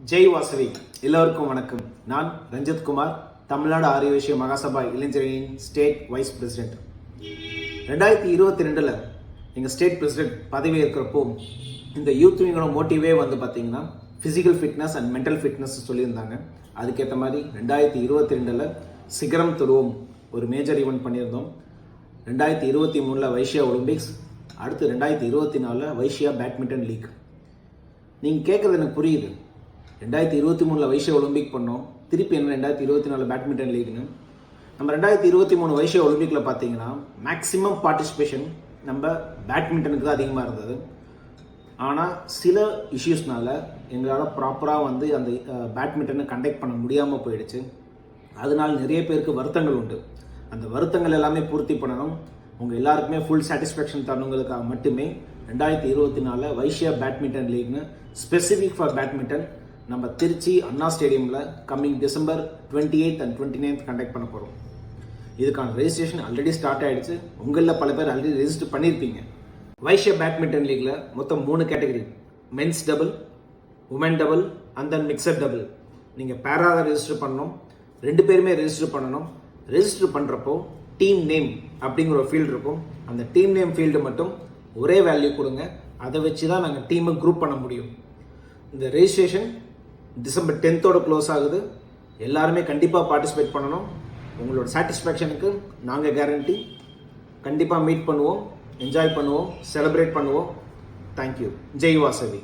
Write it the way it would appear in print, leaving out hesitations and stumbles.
ஜெய் வாசவி. எல்லோருக்கும் வணக்கம். நான் ரஞ்சித் குமார், தமிழ்நாடு ஆரிய வைசிய மகாசபா இளைஞரணியின் ஸ்டேட் வைஸ் பிரசிடென்ட். 2022 எங்கள் ஸ்டேட் பிரசிடென்ட் பதவி ஏற்கிறப்போ இந்த யூத் விங்கோட மோட்டிவே வந்து பார்த்தீங்கன்னா physical fitness and mental fitness சொல்லியிருந்தாங்க. அதுக்கேற்ற மாதிரி 2022 சிகரம் தொடுவோம் ஒரு மேஜர் ஈவெண்ட் பண்ணியிருந்தோம். 2023 வைசியா ஒலிம்பிக்ஸ், அடுத்து 2024 வைசியா பேட்மிண்டன் லீக். நீங்கள் கேட்குறது எனக்கு புரியுது. 2023 வைசியா ஒலிம்பிக் பண்ணோம், திருப்பி என்ன 2024 பேட்மிண்டன் லீக்னு. நம்ம 2023 வைசியா ஒலிம்பிக்கில் பார்த்தீங்கன்னா மேக்ஸிமம் பார்ட்டிசிபேஷன் நம்ம பேட்மிண்டனுக்கு தான் அதிகமாக இருந்தது. ஆனால் சில இஷ்யூஸ்னால எங்களால் ப்ராப்பராக வந்து அந்த பேட்மிண்டனை கண்டக்ட் பண்ண முடியாமல் போயிடுச்சு. அதனால் நிறைய பேருக்கு வருத்தங்கள் உண்டு. அந்த வருத்தங்கள் எல்லாமே பூர்த்தி பண்ணணும், உங்கள் எல்லாருக்குமே ஃபுல் சாட்டிஸ்ஃபேக்ஷன் தரணுங்களுக்காக மட்டுமே 2024 வைசியா பேட்மிண்டன் லீக்னு ஸ்பெசிஃபிக் ஃபார் பேட்மிண்டன் நம்ம திருச்சி அண்ணா ஸ்டேடியமில் coming December 28th and 29th conduct பண்ண போகிறோம். இதுக்கான ரெஜிஸ்ட்ரேஷன் ஆல்ரெடி ஸ்டார்ட் ஆகிடுச்சு. உங்களில் பல பேர் ஆல்ரெடி ரெஜிஸ்டர் பண்ணியிருப்பீங்க. வைசியா பேட்மிண்டன் லீக்ல மொத்தம் 3 category: men's double, woman double and then mixed double. நீங்கள் பேராக ரெஜிஸ்டர் பண்ணணும், 2 பேருமே ரெஜிஸ்டர் பண்ணணும். ரெஜிஸ்டர் பண்ணுறப்போ டீம் நேம் அப்படிங்கிற ஒரு ஃபீல்டு இருக்கும். அந்த டீம் நேம் ஃபீல்டு மட்டும் ஒரே வேல்யூ கொடுங்க. அதை வச்சு தான் நாங்கள் டீமை குரூப் பண்ண முடியும். இந்த ரெஜிஸ்ட்ரேஷன் டிசம்பர் 10th க்ளோஸ் ஆகுது. எல்லாருமே கண்டிப்பாக பார்ட்டிசிபேட் பண்ணணும். உங்களோட சாட்டிஸ்ஃபேக்ஷனுக்கு நாங்கள் கேரண்டி. கண்டிப்பாக மீட் பண்ணுவோம், என்ஜாய் பண்ணுவோம், செலிப்ரேட் பண்ணுவோம். தேங்க்யூ. ஜெய் வாசவி.